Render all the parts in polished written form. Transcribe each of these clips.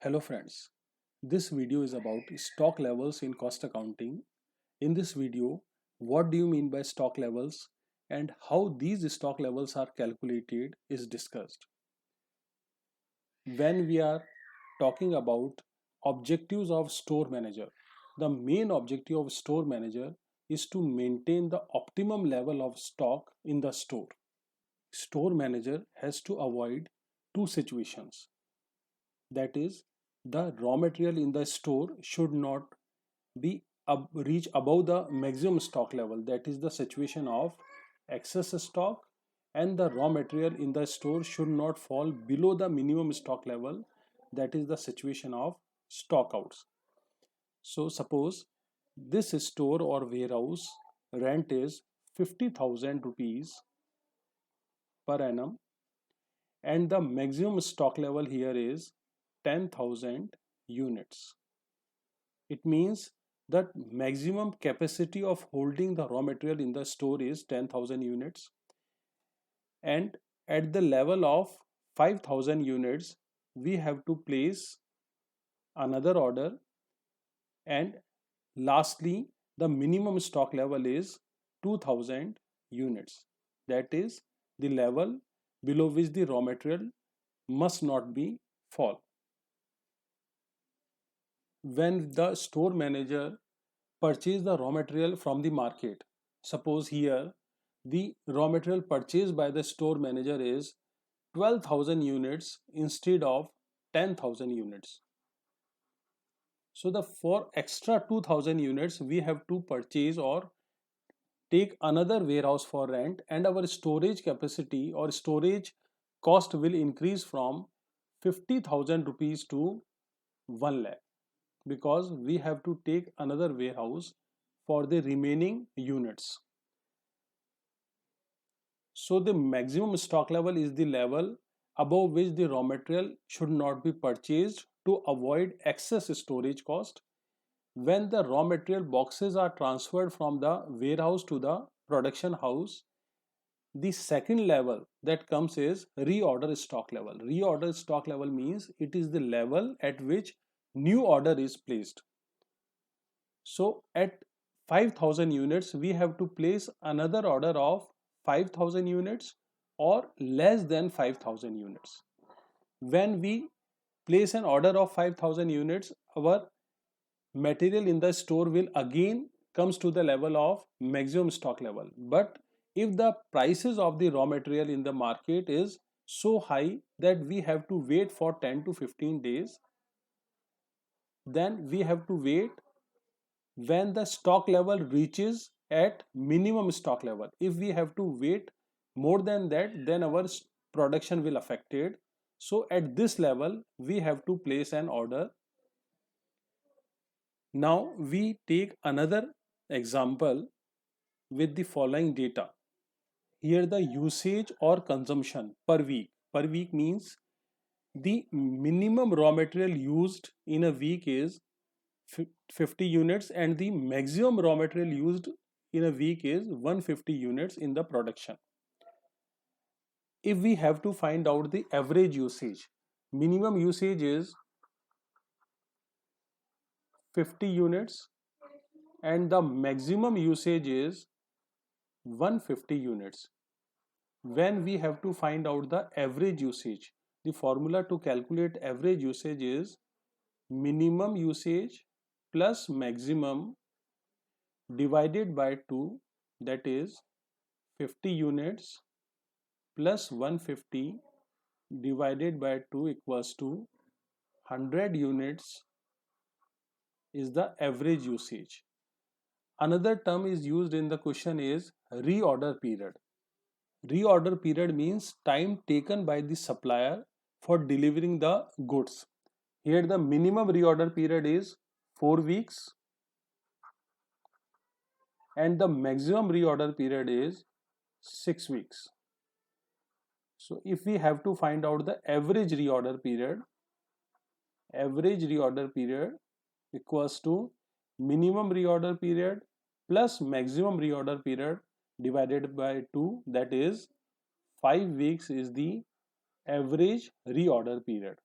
Hello friends, this video is about stock levels in cost accounting. In this video, what do you mean by stock levels and how these stock levels are calculated is discussed. When we are talking about objectives of store manager, the main objective of store manager is to maintain the optimum level of stock in the store. Store manager has to avoid two situations, that is, the raw material in the store should not reach above the maximum stock level, that is the situation of excess stock, and the raw material in the store should not fall below the minimum stock level, that is the situation of stock outs. So suppose this store or warehouse rent is 50,000 rupees per annum, and the maximum stock level here is 10,000 units. It means that maximum capacity of holding the raw material in the store is 10,000 units, and at the level of 5,000 units we have to place another order, and lastly the minimum stock level is 2,000 units, that is the level below which the raw material must not be fall. When the store manager purchase the raw material from the market, suppose here the raw material purchased by the store manager is 12,000 units instead of 10,000 units. So the for extra 2,000 units we have to purchase or take another warehouse for rent, and our storage capacity or storage cost will increase from 50,000 rupees to 1 lakh, because we have to take another warehouse for the remaining units. So the maximum stock level is the level above which the raw material should not be purchased to avoid excess storage cost. When the raw material boxes are transferred from the warehouse to the production house, the second level that comes is reorder stock level. Reorder stock level means it is the level at which new order is placed. So at 5,000 units we have to place another order of 5,000 units or less than 5,000 units. When we place an order of 5,000 units, our material in the store will again comes to the level of maximum stock level. But if the prices of the raw material in the market is so high that we have to wait for 10 to 15 days, then we have to wait when the stock level reaches at minimum stock level. If we have to wait more than that, then our production will affected. So at this level we have to place an order. Now we take another example with the following data. Here the usage or consumption per week. Per week means the minimum raw material used in a week is 50 units, and the maximum raw material used in a week is 150 units in the production. If we have to find out the average usage, minimum usage is 50 units and the maximum usage is 150 units. When we have to find out the average usage, the formula to calculate average usage is minimum usage plus maximum divided by 2, that is 50 units plus 150 divided by 2 equals to 100 units is the average usage. Another term is used in the question is reorder period. Reorder period means time taken by the supplier for delivering the goods. Here the minimum reorder period is 4 weeks and the maximum reorder period is 6 weeks. So if we have to find out the average reorder period equals to minimum reorder period plus maximum reorder period divided by 2, that is 5 weeks is the average reorder period.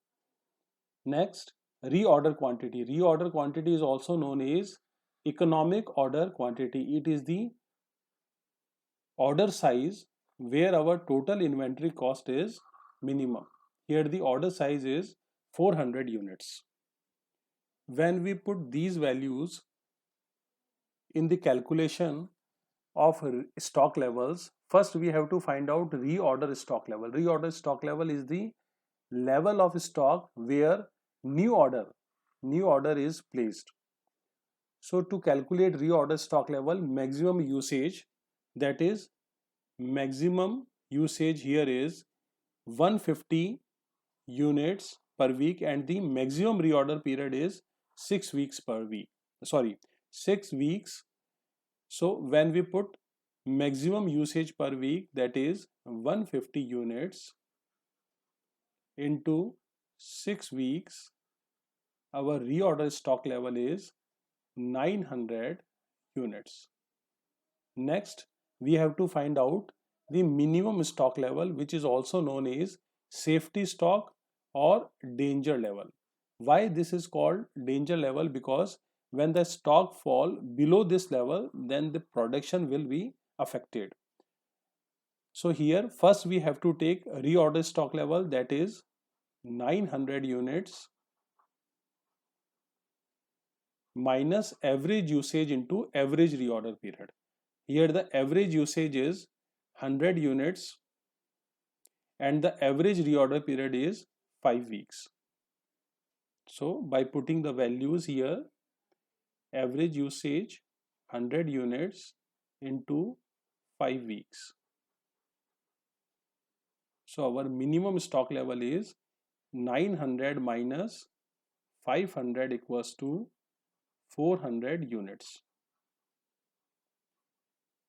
Next, reorder quantity. Reorder quantity is also known as economic order quantity. It is the order size where our total inventory cost is minimum. Here the order size is 400 units. When we put these values in the calculation of stock levels, first we have to find out reorder stock level. Reorder stock level is the level of stock where new order is placed. So to calculate reorder stock level, maximum usage, that is maximum usage here is 150 units per week, and the maximum reorder period is 6 weeks per week. Sorry, 6 weeks. So when we put maximum usage per week, that is 150 units into 6 weeks, our reorder stock level is 900 units. Next, we have to find out the minimum stock level, which is also known as safety stock or danger level. Why this is called danger level? Because when the stock fall below this level, then the production will be affected. So here first we have to take reorder stock level, that is 900 units minus average usage into average reorder period. Here the average usage is 100 units and the average reorder period is 5 weeks. So by putting the values here, average usage 100 units into 5 weeks. So our minimum stock level is 900 minus 500 equals to 400 units.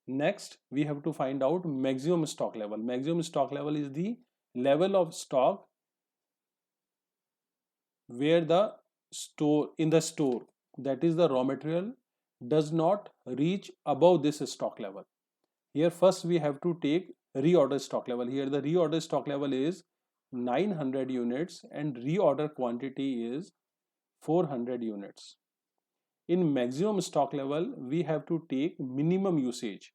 Next, we have to find out maximum stock level. Maximum stock level is the level of stock where the store, that is the raw material, does not reach above this stock level. Here first we have to take reorder stock level. Here the reorder stock level is 900 units and reorder quantity is 400 units. In maximum stock level, we have to take minimum usage.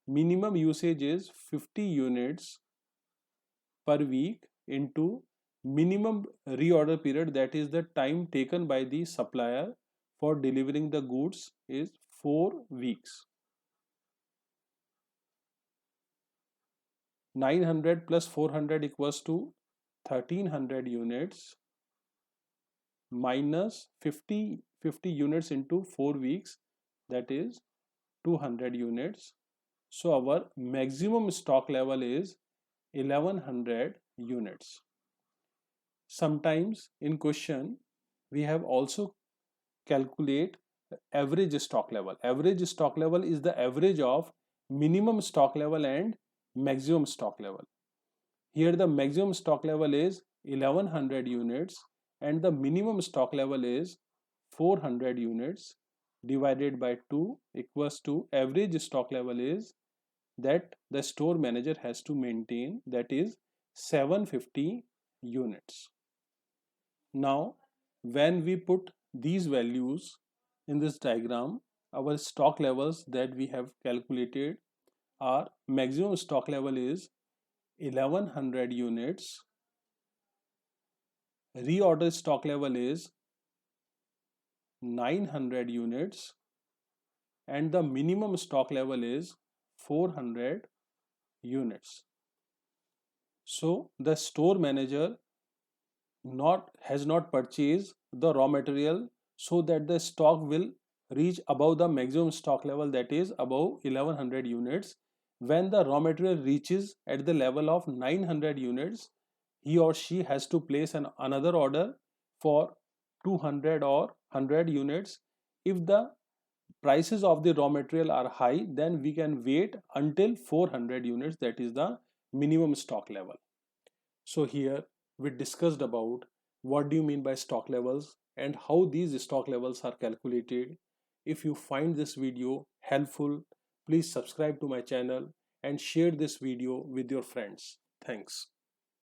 Minimum usage is 50 units per week into minimum reorder period, that is the time taken by the supplier for delivering the goods, is 4 weeks. 900 plus 400 equals to 1300 units minus 50 units into 4 weeks, that is 200 units. So our maximum stock level is 1100 units. Sometimes in question we have also calculate average stock level. Average stock level is the average of minimum stock level and maximum stock level. Here the maximum stock level is 1100 units and the minimum stock level is 400 units divided by 2 equals to average stock level is that the store manager has to maintain, that is 750 units. Now when we put these values in this diagram, our stock levels that we have calculated are maximum stock level is 1100 units, reorder stock level is 900 units and the minimum stock level is 400 units. So the store manager has not purchased the raw material so that the stock will reach above the maximum stock level, that is above 1100 units. When the raw material reaches at the level of 900 units, he or she has to place another order for 200 or 100 units. If the prices of the raw material are high, then we can wait until 400 units, that is the minimum stock level. So here we discussed about what do you mean by stock levels and how these stock levels are calculated. If you find this video helpful, please subscribe to my channel and share this video with your friends. Thanks.